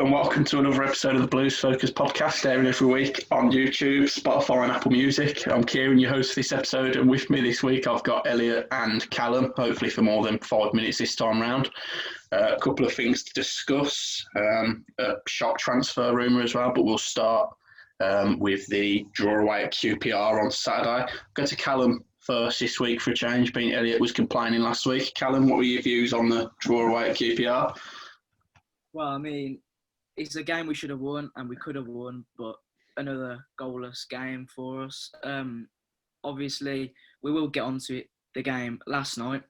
and welcome to another episode of the Blues Focus podcast, airing every week on YouTube, Spotify, and Apple Music. I'm Kieran, your host for this episode, and with me this week I've got Elliot and Callum, hopefully for more than 5 minutes this time round. A couple of things to discuss, a shock transfer rumour as well, but we'll start with the draw away at QPR on Saturday. Go to Callum first this week for a change, being Elliot was complaining last week. Callum, what were your views on the draw away at QPR? Well, I mean, it's a game we should have won and we could have won, but another goalless game for us. Obviously, we will get onto it. The game last night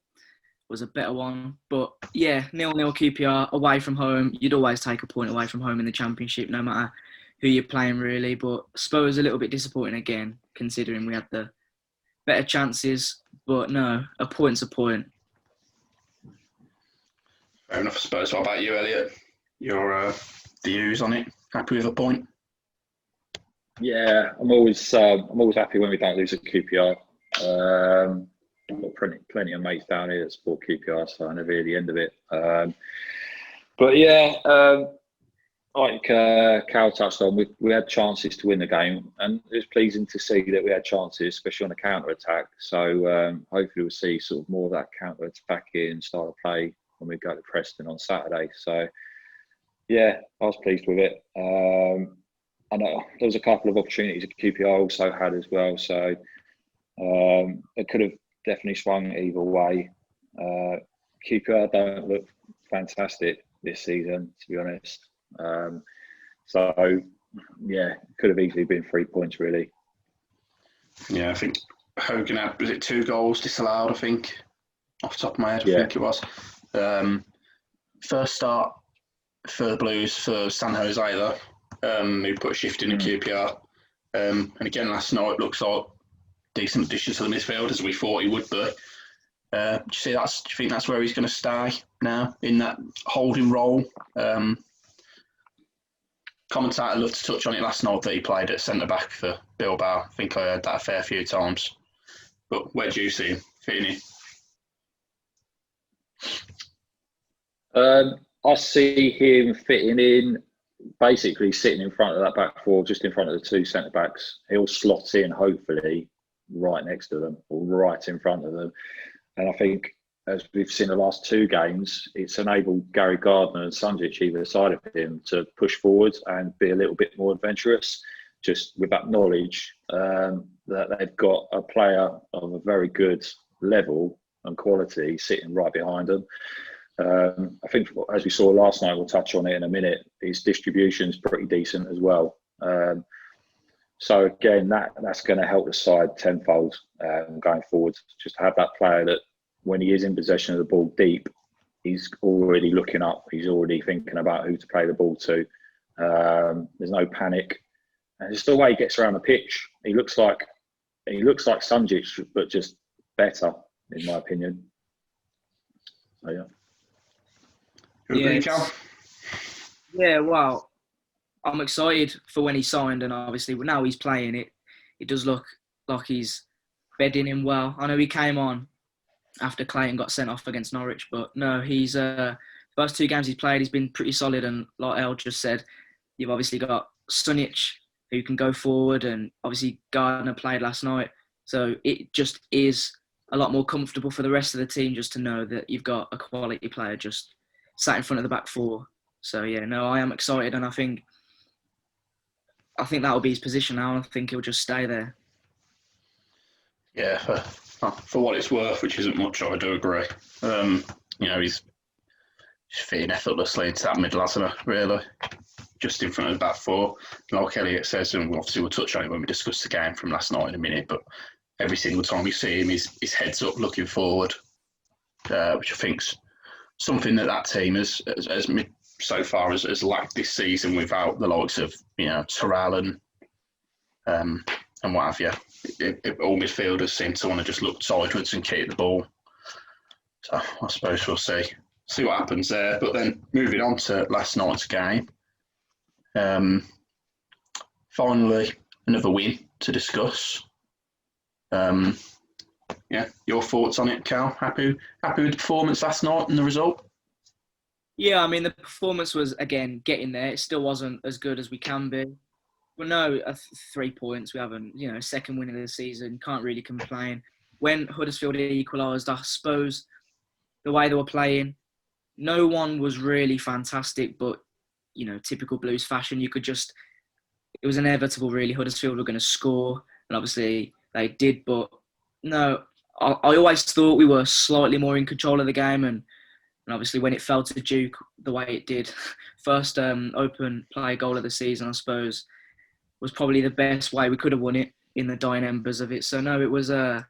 was a better one. But yeah, 0-0 QPR, away from home. You'd always take a point away from home in the Championship, no matter who you're playing, really. But Spurs a little bit disappointing again, considering we had the better chances. But no, a point's a point. Fair enough, I suppose. What about you, Elliot? Your views on it? Happy with a point? Yeah, I'm always happy when we don't lose at QPR. I've got plenty of mates down here that support QPR, so I never hear the end of it. But yeah, like Cal touched on, we had chances to win the game, and it was pleasing to see that we had chances, especially on the counter attack. So hopefully we'll see sort of more of that counter attacking style of play when we go to Preston on Saturday. So yeah, I was pleased with it. I know there was a couple of opportunities that QPR also had as well, so it could have definitely swung either way. QPR don't look fantastic this season, to be honest. So yeah, it could have easily been 3 points, really. Yeah, I think Hogan had, was it 2 goals disallowed, I think, off the top of my head, I think it was. First start for the Blues for San Jose, though, who put a shift in at QPR. And again, last night looks like decent addition to the midfield, as we thought he would be. Do you think that's where he's going to stay now, in that holding role? Commentator loved to touch on it last night that he played at centre-back for Bilbao. I think I heard that a fair few times. But where do you see him fitting in? I see him fitting in, basically sitting in front of that back four, just in front of the 2 centre-backs. He'll slot in, hopefully, right next to them or right in front of them. And I think, as we've seen the last 2 games, it's enabled Gary Gardner and Sunjic either side of him to push forward and be a little bit more adventurous, just with that knowledge that they've got a player of a very good level and quality sitting right behind them. I think, as we saw last night, we'll touch on it in a minute, his distribution is pretty decent as well. So again, that's going to help the side tenfold going forward. Just to have that player that, when he is in possession of the ball deep, he's already looking up. He's already thinking about who to play the ball to. There's no panic, and it's the way he gets around the pitch. He looks like Sunjic, but just better, in my opinion. So yeah. Yeah, well, I'm excited for when he signed, and obviously now he's playing it. It does look like he's bedding in well. I know he came on after Clayton got sent off against Norwich, but no, he's first 2 games he's played, he's been pretty solid. And like El just said, you've obviously got Sunjic who can go forward, and obviously Gardner played last night, so it just is a lot more comfortable for the rest of the team just to know that you've got a quality player just sat in front of the back four. So yeah, no, I am excited, and I think that will be his position now. I think he'll just stay there. Yeah, for what it's worth, which isn't much, I do agree. He's fitting effortlessly into that middle, hasn't he, really? Just in front of the back four. Like Elliot says, and obviously we'll touch on it when we discuss the game from last night in a minute, but every single time we see him, his head's up looking forward, which I think's something that team has so far has lacked this season, without the likes of Terrell and what have you. All midfielders seem to want to just look sideways and keep the ball. So I suppose we'll see what happens there. But then moving on to last night's game, finally another win to discuss. Your thoughts on it, Cal? Happy with the performance last night and the result? Yeah, I mean, the performance was, again, getting there. It still wasn't as good as we can be. Well, no, 3 points. We haven't, second win of the season. Can't really complain. When Huddersfield equalised, I suppose the way they were playing, no one was really fantastic, but, typical Blues fashion, it was inevitable, really. Huddersfield were going to score, and obviously they did, but no, I always thought we were slightly more in control of the game, and obviously when it fell to Duke the way it did, first open play goal of the season, I suppose, was probably the best way we could have won it in the dying embers of it. So no, it was a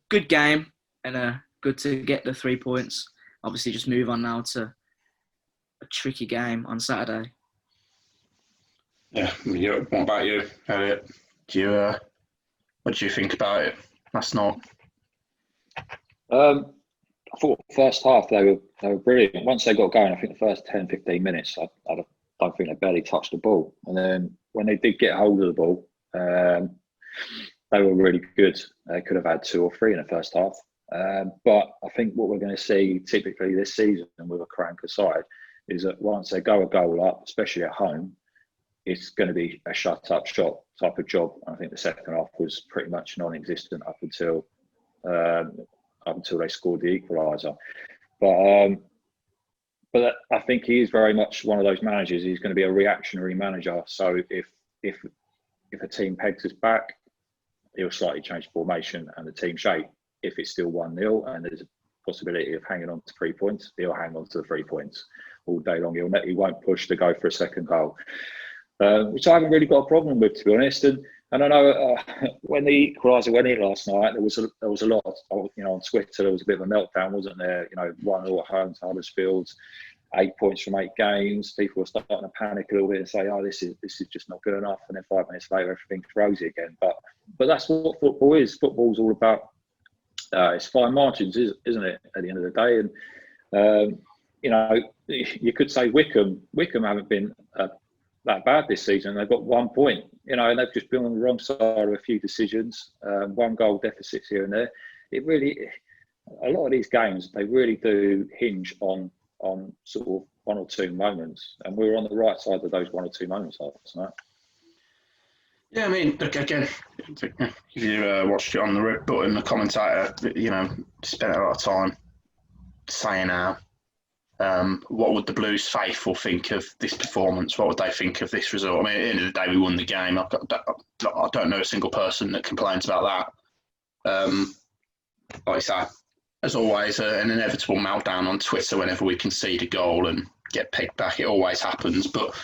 good game, and good to get the 3 points. Obviously, just move on now to a tricky game on Saturday. Yeah, what about you, Elliot? What did you think about it last night? I thought first half they were brilliant. Once they got going, I think the first 10, 15 minutes, I don't think they barely touched the ball. And then when they did get hold of the ball, they were really good. They could have had 2 or 3 in the first half. But I think what we're going to see typically this season with a Karanka side is that once they go a goal up, especially at home, it's going to be a shut-up shot type of job. I think the second half was pretty much non-existent up until they scored the equaliser. But I think he is very much one of those managers. He's going to be a reactionary manager. So if a team pegs us back, he'll slightly change formation and the team shape. If it's still 1-0 and there's a possibility of hanging on to 3 points, he'll hang on to the 3 points all day long. He won't push to go for a second goal, which I haven't really got a problem with, to be honest. And I know when the equaliser went in last night, there was a lot of, on Twitter, there was a bit of a meltdown, wasn't there? 1-0 at home to Huddersfield, 8 points from 8 games. People were starting to panic a little bit and say, "Oh, this is just not good enough." And then 5 minutes later, everything's rosy again. But that's what football is. Football's all about it's fine margins, isn't it? At the end of the day, and you could say Wickham haven't been that bad this season. They've got 1 point, and they've just been on the wrong side of a few decisions, 1 goal deficits here and there. A lot of these games, they really do hinge on sort of 1 or 2 moments, and we were on the right side of those 1 or 2 moments last night. Yeah, I mean, look, again, if you watched it on the Red Button, the commentator, spent a lot of time saying what would the Blues faithful think of this performance? What would they think of this result? I mean, at the end of the day, we won the game. I don't know a single person that complains about that. Like I say, as always, an inevitable meltdown on Twitter whenever we concede a goal and get pegged back. It always happens. But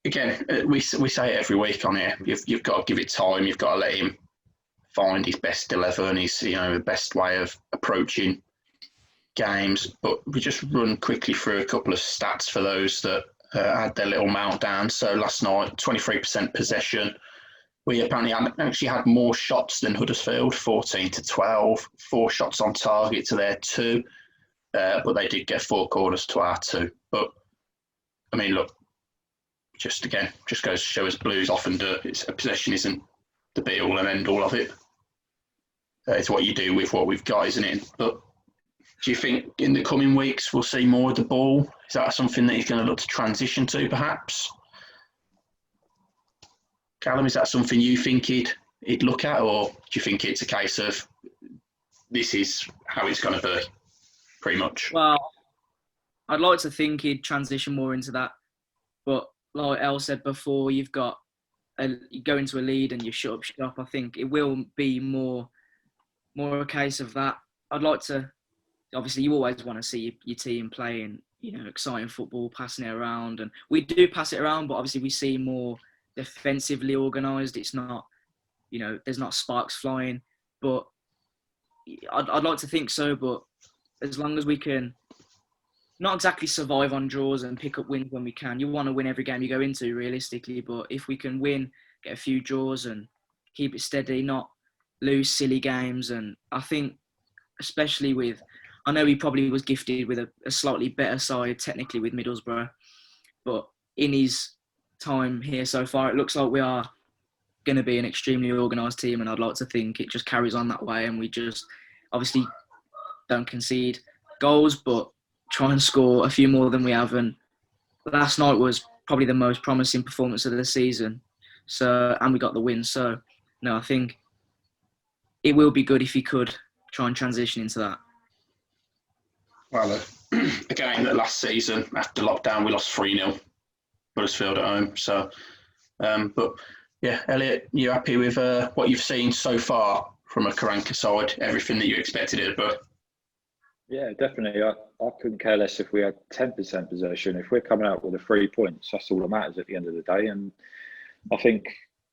again, we say it every week on here. You've got to give it time. You've got to let him find his best 11, his the best way of approaching games. But we just run quickly through a couple of stats for those that had their little meltdown. So last night, 23% possession. We apparently actually had more shots than Huddersfield, 14-12, 4 shots on target to their 2, but they did get 4 corners to our 2. But I mean, look, just goes to show us Blues often do. Possession isn't the be all and end all of it. It's what you do with what we've got, isn't it? But do you think in the coming weeks we'll see more of the ball? Is that something that he's going to look to transition to, perhaps? Callum, is that something you think he'd look at, or do you think it's a case of this is how it's going to be, pretty much? Well, I'd like to think he'd transition more into that, but like El said before, you go into a lead and you shut up shop. I think it will be more a case of that. I'd like to. Obviously, you always want to see your team playing, exciting football, passing it around, and we do pass it around. But obviously, we see more defensively organised. It's not, there's not sparks flying. But I'd like to think so. But as long as we can, not exactly survive on draws and pick up wins when we can. You want to win every game you go into, realistically. But if we can win, get a few draws and keep it steady, not lose silly games. And I think, especially with, I know he probably was gifted with a slightly better side technically with Middlesbrough. But in his time here so far, it looks like we are going to be an extremely organised team. And I'd like to think it just carries on that way. And we just obviously don't concede goals, but try and score a few more than we have. And last night was probably the most promising performance of the season. So, and we got the win. So, no, I think it will be good if he could try and transition into that. Well, a game that last season, after lockdown, we lost 3-0, Huddersfield at home. So, but yeah, Elliot, you happy with what you've seen so far from a Karanka side? Everything that you expected it, but Yeah, definitely. I couldn't care less if we had 10% possession. If we're coming out with the 3 points, that's all that matters at the end of the day. And I think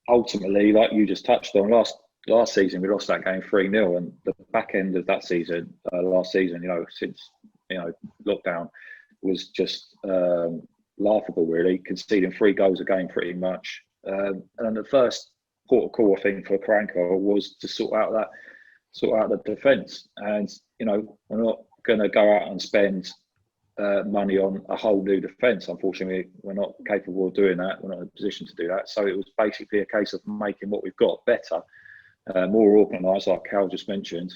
ultimately, like you just touched on, last season we lost that game 3-0, and the back end of that season, last season, since lockdown, was just laughable. Really, conceding 3 goals a game pretty much. And the first port of call, I think, for Karanka was to sort out the defence. And we're not going to go out and spend money on a whole new defence. Unfortunately, we're not capable of doing that. We're not in a position to do that. So it was basically a case of making what we've got better, more organised, like Cal just mentioned,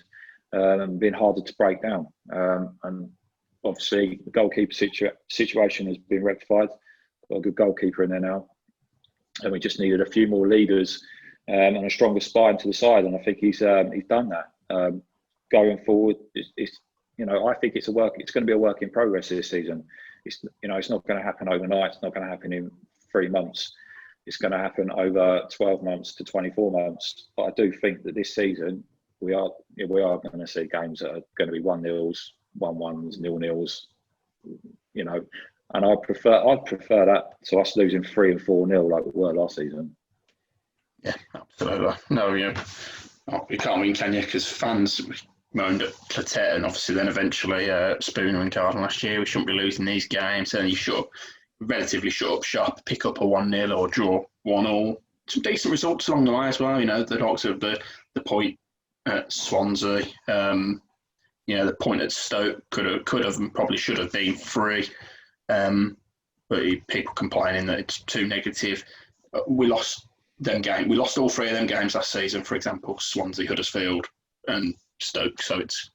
and being harder to break down. And obviously, the goalkeeper situation has been rectified. Got a good goalkeeper in there now, and we just needed a few more leaders and a stronger spine to the side. And I think he's done that. Going forward, I think it's going to be a work in progress this season. It's not going to happen overnight. It's not going to happen in 3 months. It's going to happen over 12 months to 24 months. But I do think that this season we are going to see games that are going to be 1-0s, 1-1s, 0-0s. And I'd prefer that to us losing 3 and 4-0 like we were last season. yeah, absolutely. No, you can't win, can you? Because fans moaned at Platet, and obviously then eventually Spooner and Garden last year. We shouldn't be losing these games. And you should relatively shut up shop, pick up a 1-0 or draw 1-1. Some decent results along the way as well. The likes of the point at Swansea. The point at Stoke could have and probably should have been 3. But people complaining that it's too negative. We lost them game. We lost all 3 of them games last season. For example, Swansea, Huddersfield, and Stoke. So it's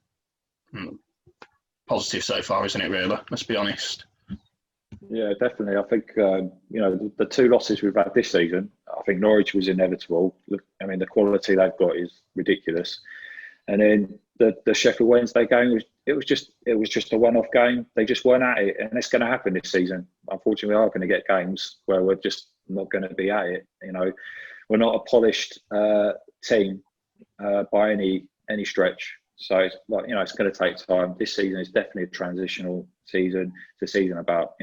positive so far, isn't it? Really, let's be honest. Yeah, definitely. I think the 2 losses we've had this season. I think Norwich was inevitable. I mean, the quality they've got is ridiculous. And then the Sheffield Wednesday game was just a one-off game. They just weren't at it, and it's going to happen this season. Unfortunately, we are going to get games where we're just not going to be at it. We're not a polished team by any stretch. So it's it's going to take time. This season is definitely a transitional season. It's a season about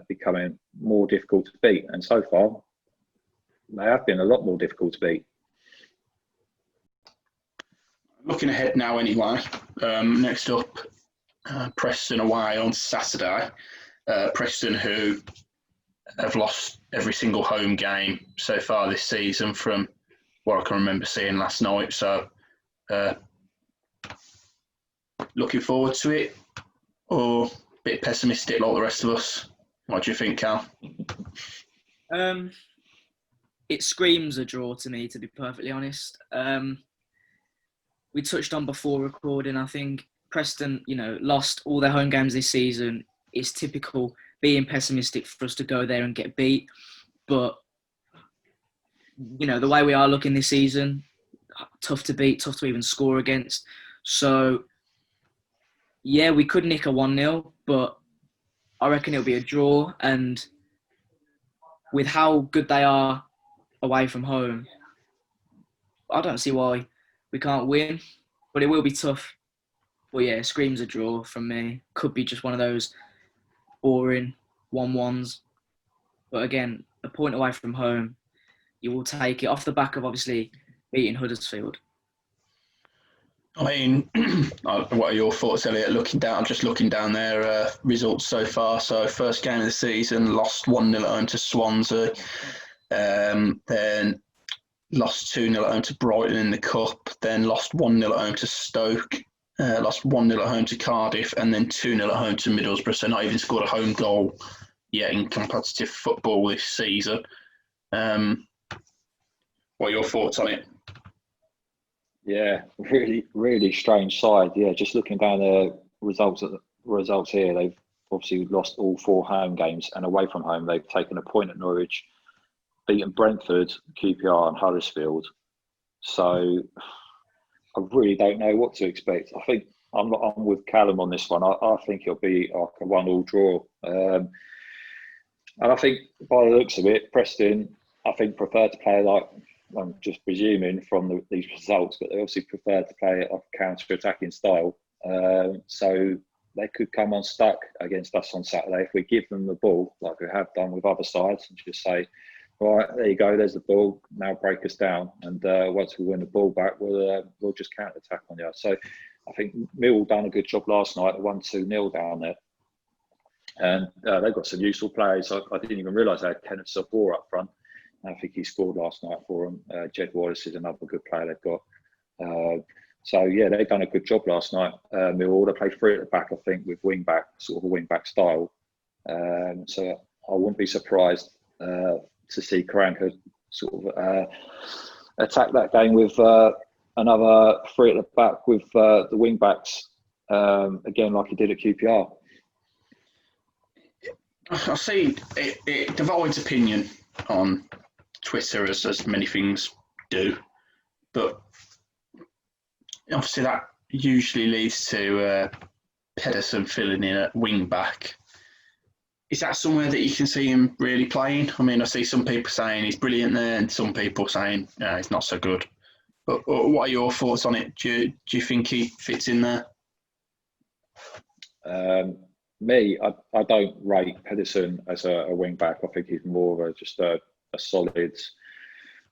becoming more difficult to beat, and so far they have been a lot more difficult to beat. Looking ahead now, anyway. Next up, Preston away on Saturday. Preston, who have lost every single home game so far this season, from what I can remember seeing last night. So, looking forward to it, or a bit pessimistic like the rest of us? What do you think, Cal? It screams a draw to me, to be perfectly honest. We touched on before recording, I think Preston, lost all their home games this season. It's typical being pessimistic for us to go there and get beat. But, the way we are looking this season, tough to beat, tough to even score against. So, yeah, we could nick a 1-0, but I reckon it'll be a draw. And with how good they are away from home, I don't see why we can't win, but it will be tough. But yeah, screams a draw from me. Could be just one of those boring 1-1s. But again, a point away from home, you will take it off the back of obviously beating Huddersfield. I mean, what are your thoughts, Elliot? Just looking down their results so far. So first game of the season, lost 1-0 at home to Swansea. Then lost 2-0 at home to Brighton in the Cup, then lost 1-0 at home to Stoke, lost 1-0 at home to Cardiff, and then 2-0 at home to Middlesbrough. So not even scored a home goal yet in competitive football this season. What are your thoughts on it? Yeah, really, really strange side. Yeah, just looking down the results at results here. They've obviously lost all 4 home games, and away from home they've taken a point at Norwich, beaten Brentford, QPR, and Huddersfield. So I really don't know what to expect. I think I'm with Callum on this one. I think it'll be like a 1-1 draw. And I think by the looks of it, Preston, I think prefer to play like, I'm just presuming from these results, but they obviously prefer to play like a counter-attacking style. So they could come unstuck against us on Saturday if we give them the ball, like we have done with other sides, and just say, right, there you go, there's the ball, now break us down. And once we win the ball back, we'll just counter-attack on you. So I think Mill done a good job last night, 1-2-0 down there. And they've got some useful players. I didn't even realise they had Kenneth Sabor up front. I think he scored last night for them. Jed Wallace is another good player they've got. So, yeah, they've done a good job last night. Mill, they played 3 at the back, I think, with wing-back, sort of a wing-back style. So I wouldn't be surprised to see Karanka sort of attack that game with another 3 at the back with the wing-backs, again, like he did at QPR. I see it divides opinion on Twitter, as many things do, but obviously that usually leads to Pedersen filling in at wing back. Is that somewhere that you can see him really playing? I mean, I see some people saying he's brilliant there, and some people saying he's not so good. But what are your thoughts on it? Do you think he fits in there? Me, I don't rate Pedersen as a wing back. I think he's more of just a solid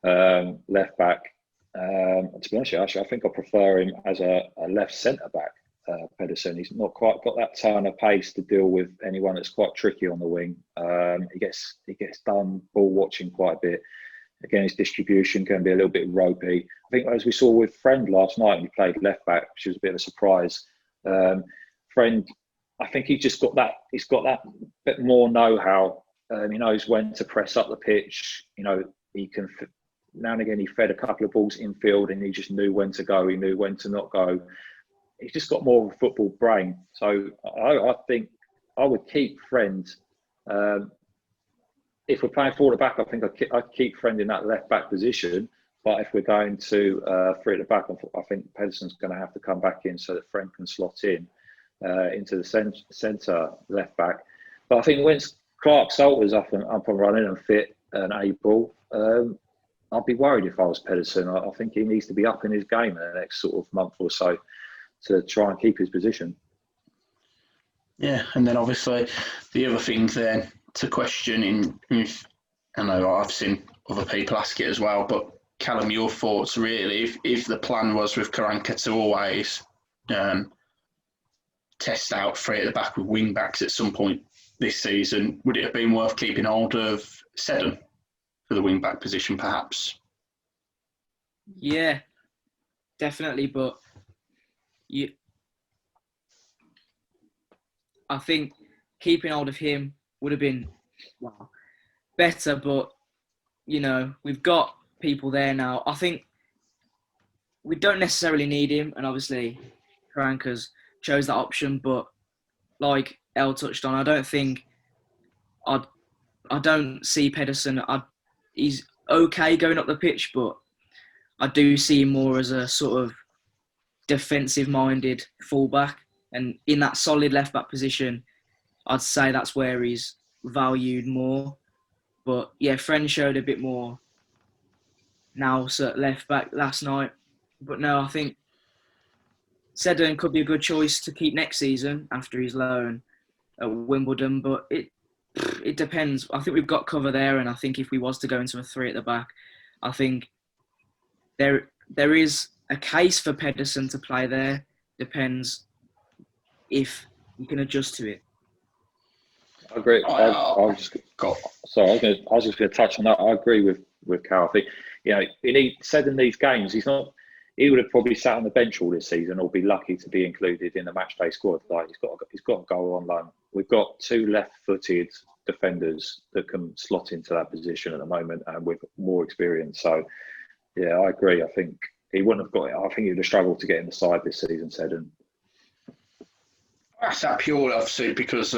left back. To be honest, actually, I think I prefer him as a left centre back. Pedersen, he's not quite got that turn of pace to deal with anyone that's quite tricky on the wing. He gets done ball watching quite a bit. Again, his distribution can be a little bit ropey. I think as we saw with Friend last night, he played left back, which was a bit of a surprise. Friend, I think he's got that bit more know-how. He knows when to press up the pitch. He can, now and again, he fed a couple of balls infield and he just knew when to go. He knew when to not go. He's just got more of a football brain. So I think I would keep Friend. If we're playing forward back, I think I'd keep Friend in that left back position. But if we're going to 3 at the back, I think Pedersen's going to have to come back in so that Friend can slot in into the centre left back. But I think once Clark Salter's up and running and fit and able, I'd be worried if I was Pedersen. I think he needs to be up in his game in the next sort of month or so to try and keep his position. Yeah, and then obviously the other thing then to question, I know I've seen other people ask it as well, but Callum, your thoughts really, if the plan was with Karanka to always test out 3 at the back with wing backs at some point this season, would it have been worth keeping hold of Seddon for the wing back position perhaps? Yeah, definitely, but I think keeping hold of him would have been better, but we've got people there now. I think we don't necessarily need him, and obviously Karanka's chose that option, but like El touched on, I don't see Pedersen. He's okay going up the pitch, but I do see him more as a sort of defensive-minded fullback, and in that solid left-back position, I'd say that's where he's valued more. But yeah, Friend showed a bit more now at left-back last night. But no, I think Seddon could be a good choice to keep next season after his loan at Wimbledon, but it depends. I think we've got cover there, and I think if we was to go into a 3 at the back, I think there is a case for Pedersen to play there. Depends if you can adjust to it. I agree. I was just going to touch on that. I agree with Carl. I think he said in these games, he would have probably sat on the bench all this season, or be lucky to be included in the matchday squad. Like he's got to go on loan. We've got 2 left-footed defenders that can slot into that position at the moment, and with more experience. So yeah, I agree. I think he wouldn't have got it. I think he would have struggled to get in the side this season, Seddon. That's that purely, obviously, because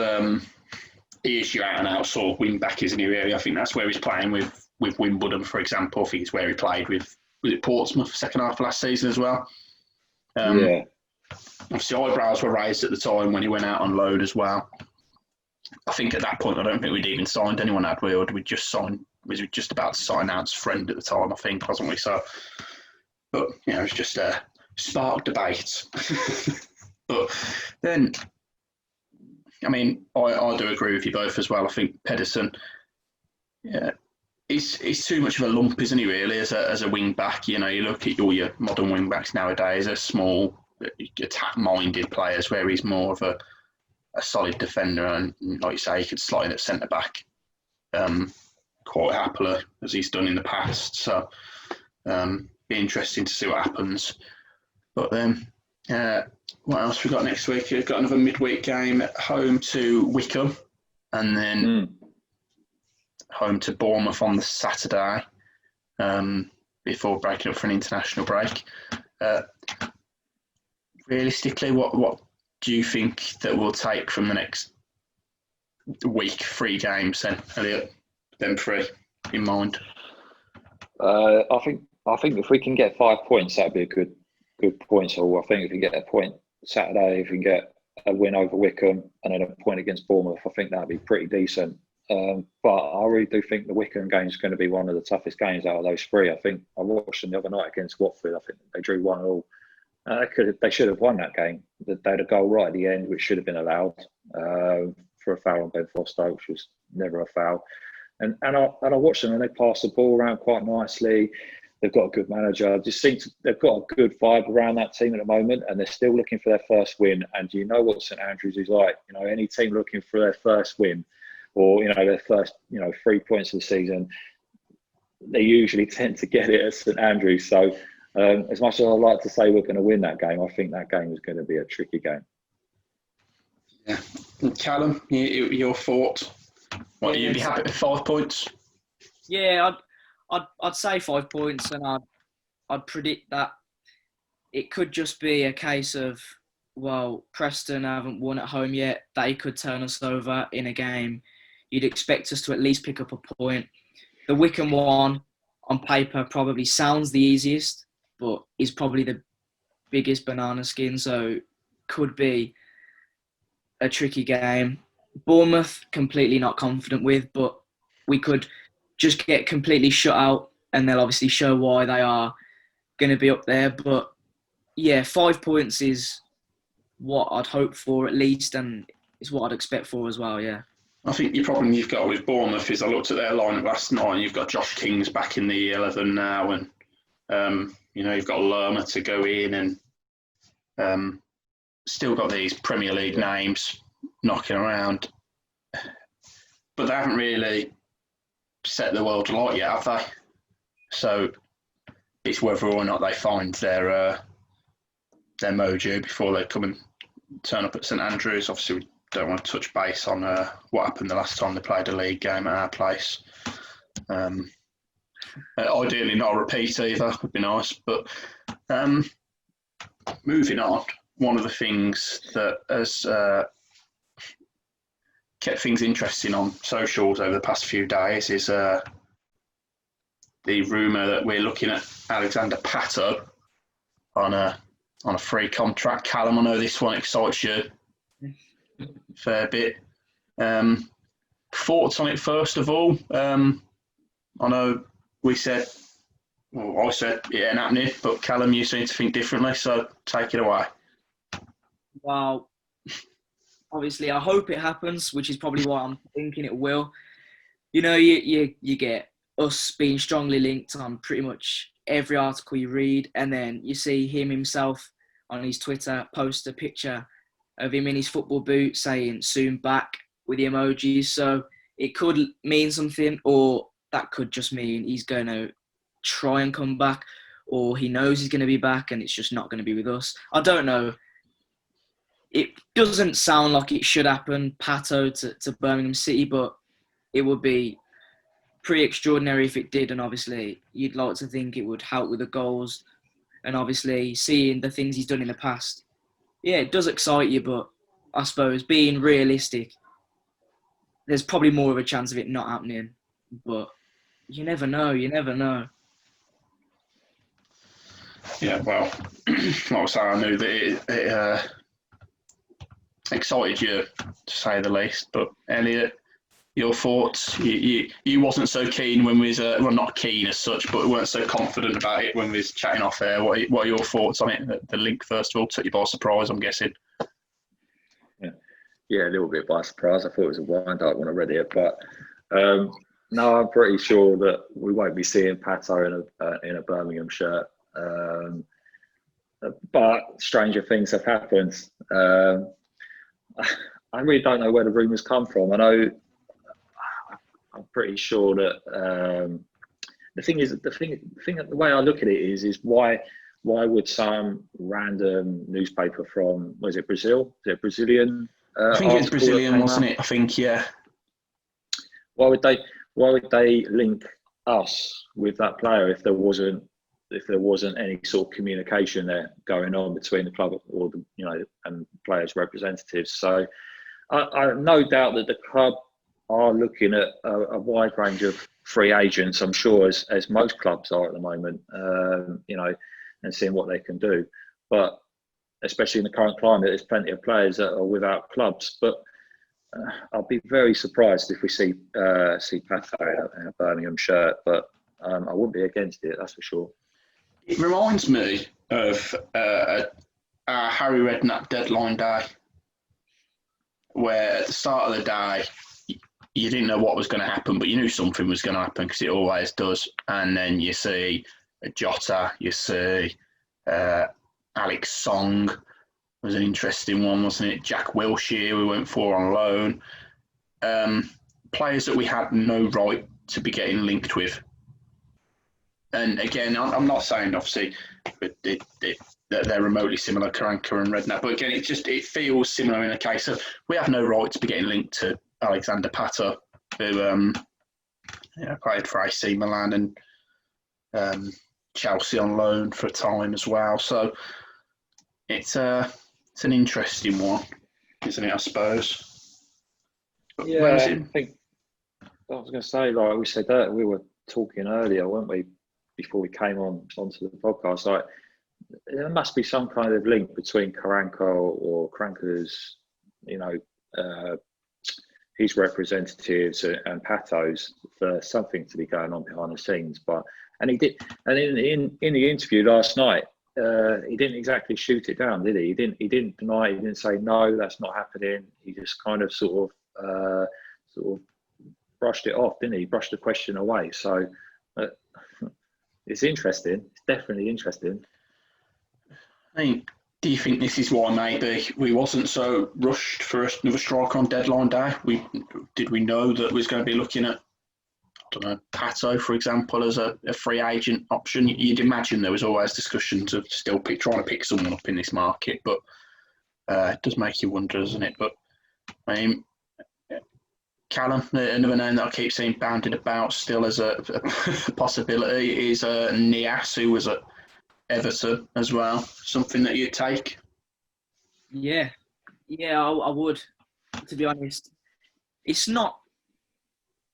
he is your out-and-out sort of wing-back, isn't he, really? I think that's where he's playing with Wimbledon, for example. I think it's where he played with, was it Portsmouth, second half of last season as well? Yeah. Obviously, eyebrows were raised at the time when he went out on loan as well. I think at that point, I don't think we'd even signed anyone, had we? Or did we just sign, was we just about to sign Ant's friend at the time, I think, wasn't we? So, but, you know, it's just a spark debate. But then, I mean, I do agree with you both as well. I think Pedersen, yeah, he's too much of a lump, isn't he, really, as a wing back? You know, you look at all your modern wing backs nowadays, they're small, attack-minded players, where he's more of a solid defender, and like you say, he could slot in at centre back quite happily, as he's done in the past. So, be interesting to see what happens. But then, what else we got next week? We've got another midweek game at home to Wickham, and then home to Bournemouth on the Saturday, before breaking up for an international break. Realistically, what do you think that we'll take from the next week? 3 games, then, Elliot, them 3 in mind. I think if we can get 5 points, that'd be a good points haul. I think if we get a point Saturday, if we can get a win over Wickham and then a point against Bournemouth, I think that'd be pretty decent. But I really do think the Wickham game is going to be one of the toughest games out of those 3. I think I watched them the other night against Watford. I think they drew 1-1. They should have won that game. They had a goal right at the end, which should have been allowed for a foul on Ben Foster, which was never a foul. And I watched them, and they pass the ball around quite nicely. They've got a good manager. I just think they've got a good vibe around that team at the moment, and they're still looking for their first win. And you know what St Andrews is like. You know, any team looking for their first win, or their first 3 points of the season, they usually tend to get it at St Andrews. So as much as I'd like to say we're going to win that game, I think that game is going to be a tricky game. Yeah, Callum, your thoughts? What, you'd be happy with 5 points? Yeah, I'd say 5 points, and I'd predict that it could just be a case of, well, Preston haven't won at home yet. They could turn us over in a game. You'd expect us to at least pick up a point. The Wickham one, on paper, probably sounds the easiest, but is probably the biggest banana skin, so could be a tricky game. Bournemouth, completely not confident with, but we could just get completely shut out, and they'll obviously show why they are going to be up there. But yeah, 5 points is what I'd hope for at least, and it's what I'd expect for as well, yeah. I think the problem you've got with Bournemouth is I looked at their lineup last night, and you've got Josh King's back in the 11 now, and you've got Lerma to go in, and still got these Premier League names knocking around, but they haven't really set the world alight yet, have they? So it's whether or not they find their mojo before they come and turn up at St Andrews. Obviously, we don't want to touch base on what happened the last time they played a league game at our place. Ideally, not a repeat either would be nice. But moving on, one of the things that has kept things interesting on socials over the past few days is the rumour that we're looking at Alexandre Pato on a free contract. Callum, I know this one excites you a fair bit. Thoughts on it first of all? I know I said it ain't happening, but Callum, you seem to think differently, so take it away. Well, obviously, I hope it happens, which is probably what I'm thinking it will. You get us being strongly linked on pretty much every article you read, and then you see him himself on his Twitter post a picture of him in his football boot saying "soon back" with the emojis. So it could mean something, or that could just mean he's going to try and come back, or he knows he's going to be back and it's just not going to be with us. I don't know. It doesn't sound like it should happen, Pato to Birmingham City, but it would be pretty extraordinary if it did. And obviously, you'd like to think it would help with the goals. And obviously, seeing the things he's done in the past, yeah, it does excite you. But I suppose, being realistic, there's probably more of a chance of it not happening. But you never know. You never know. Yeah, well, like I say, I knew that it excited you, to say the least. But Elliot, your thoughts? You wasn't so keen when we was well, not keen as such, but we weren't so confident about it when we was chatting off air. What are your thoughts on it? The link first of all took you by surprise, I'm guessing. Yeah, a little bit by surprise. I thought it was a wind up when I read it, but no, I'm pretty sure that we won't be seeing Pato in a Birmingham shirt. But stranger things have happened. I really don't know where the rumours come from. I know I'm pretty sure that the way I look at it is why would some random newspaper from, was it Brazil? Is it Brazilian? I think it's Brazilian, wasn't it? I think, yeah. Why would they link us with that player if there wasn't any sort of communication there going on between the club or and players' representatives? So I have no doubt that the club are looking at a wide range of free agents. I'm sure as most clubs are at the moment, and seeing what they can do. But especially in the current climate, there's plenty of players that are without clubs. But I'll be very surprised if we see Pato in a Birmingham shirt. But I wouldn't be against it, that's for sure. It reminds me of our Harry Redknapp deadline day, where at the start of the day, you didn't know what was going to happen, but you knew something was going to happen because it always does. And then you see Jota, you see Alex Song was an interesting one, wasn't it? Jack Wilshere we went for on loan. Players that we had no right to be getting linked with. And again, I'm not saying obviously that they're remotely similar, Karanka and Redknapp, but again, it feels similar in a case of we have no right to be getting linked to Alexandre Pato, who played for AC Milan and Chelsea on loan for a time as well. So it's an interesting one, isn't it? I suppose. But yeah, I think I was going to say, like we said that we were talking earlier, weren't we, before we came onto the podcast? Like there must be some kind of link between Karanka or Karanka's, his representatives and Pato's for something to be going on behind the scenes. And he did, and in the interview last night, he didn't exactly shoot it down, did he? He didn't deny. He didn't say no, that's not happening. He just kind of sort of brushed it off, didn't he? Brushed the question away. So it's interesting. It's definitely interesting. I mean, do you think this is why maybe we wasn't so rushed for another striker on deadline day? Did we know that we was going to be looking at, I don't know, Pato, for example, as a free agent option? You'd imagine there was always discussions of still trying to pick someone up in this market, but it does make you wonder, doesn't it? But I mean, Callum, another name that I keep seeing bounded about still as a possibility is Nias, who was at Everton as well. Something that you'd take? Yeah, I would. To be honest, it's not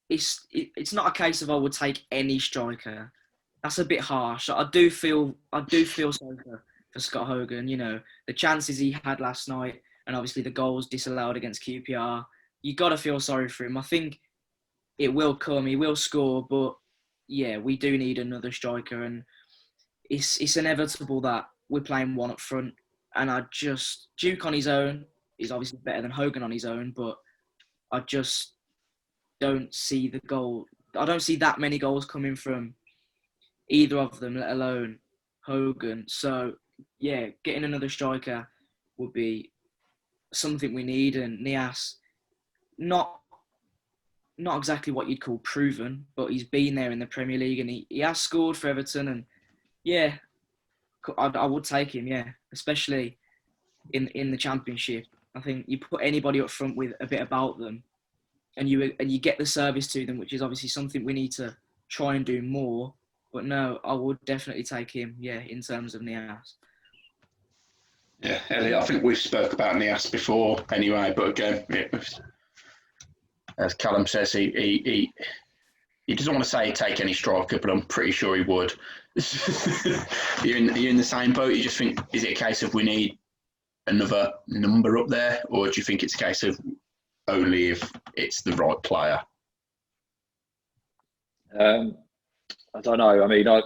a case of I would take any striker. That's a bit harsh. I do feel sorry for Scott Hogan. The chances he had last night, and obviously the goals disallowed against QPR. You got to feel sorry for him. I think it will come. He will score, but yeah, we do need another striker, and it's inevitable that we're playing one up front. And Duke on his own is obviously better than Hogan on his own, but I just don't see the goal. I don't see that many goals coming from either of them, let alone Hogan. So yeah, getting another striker would be something we need. And Nias, not exactly what you'd call proven, but he's been there in the Premier League and he has scored for Everton. And yeah, I would take him, yeah, especially in the Championship. I think you put anybody up front with a bit about them, and you get the service to them, which is obviously something we need to try and do more. But no, I would definitely take him, yeah, in terms of Nias. Yeah, Elliot, I think we've spoke about Nias before anyway, but again, as Callum says, he doesn't want to say he'd take any striker, but I'm pretty sure he would. You're in the same boat. You just think, is it a case of we need another number up there, or do you think it's a case of only if it's the right player? I don't know. I mean, I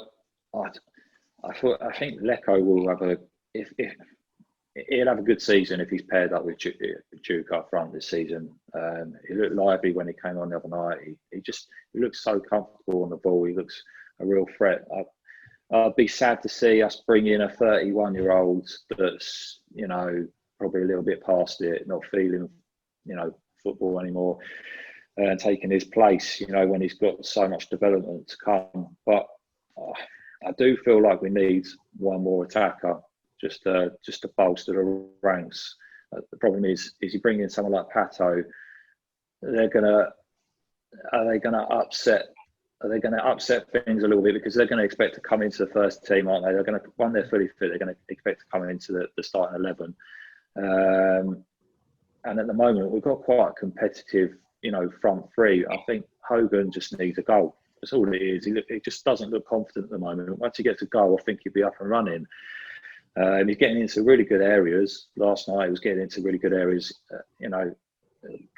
think Leko will have he'll have a good season if he's paired up with Duke up front this season. He looked lively when he came on the other night. He looks so comfortable on the ball. He looks a real threat. I'd be sad to see us bring in a 31-year-old that's, probably a little bit past it, not feeling, football anymore, and taking his place, when he's got so much development to come. But I do feel like we need one more attacker just to bolster the ranks. The problem is you bring in someone like Pato, are they going to upset things a little bit, because they're going to expect to come into the first team, aren't they? They're going to, when they're fully fit, they're going to expect to come into the starting 11. And at the moment, we've got quite a competitive, front three. I think Hogan just needs a goal. That's all it is. He just doesn't look confident at the moment. Once he gets a goal, I think he'll be up and running. He's getting into really good areas. Last night, he was getting into really good areas. A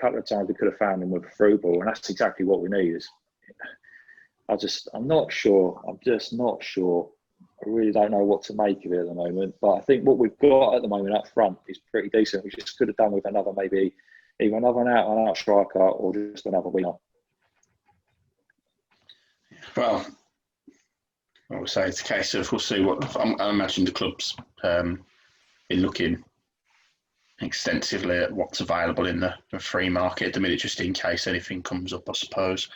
couple of times we could have found him with a through ball, and that's exactly what we need. I'm not sure. I'm just not sure. I really don't know what to make of it at the moment. But I think what we've got at the moment up front is pretty decent. We just could have done with another, maybe either another out striker or just another winger. Well, I would say it's a case of we'll see what. I imagine the club's been looking extensively at what's available in the free market at the minute, just in case anything comes up, I suppose.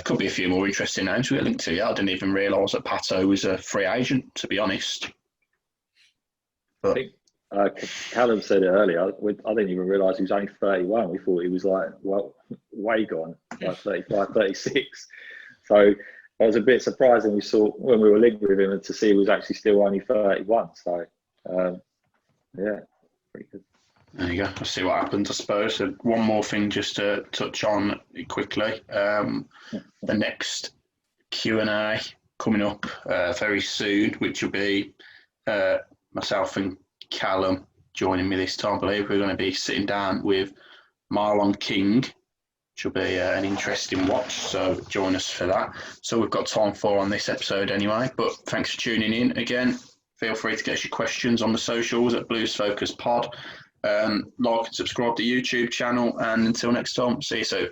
Could be a few more interesting names we get linked to. Yeah, I didn't even realise that Pato was a free agent, to be honest. But I think Callum said it earlier. I didn't even realise he was only 31. We thought he was way gone, like 35, 36. So I was a bit surprised when we were linked with him, and to see he was actually still only 31. So yeah, pretty good. There you go. We'll see what happens, I suppose. So one more thing just to touch on quickly. The next Q&A coming up very soon, which will be myself and Callum joining me this time. I believe we're going to be sitting down with Marlon King, which will be an interesting watch. So join us for that. So we've got time for on this episode anyway. But thanks for tuning in again. Feel free to get us your questions on the socials at Blues Focus Pod. Like and subscribe to the YouTube channel, and until next time, see you soon.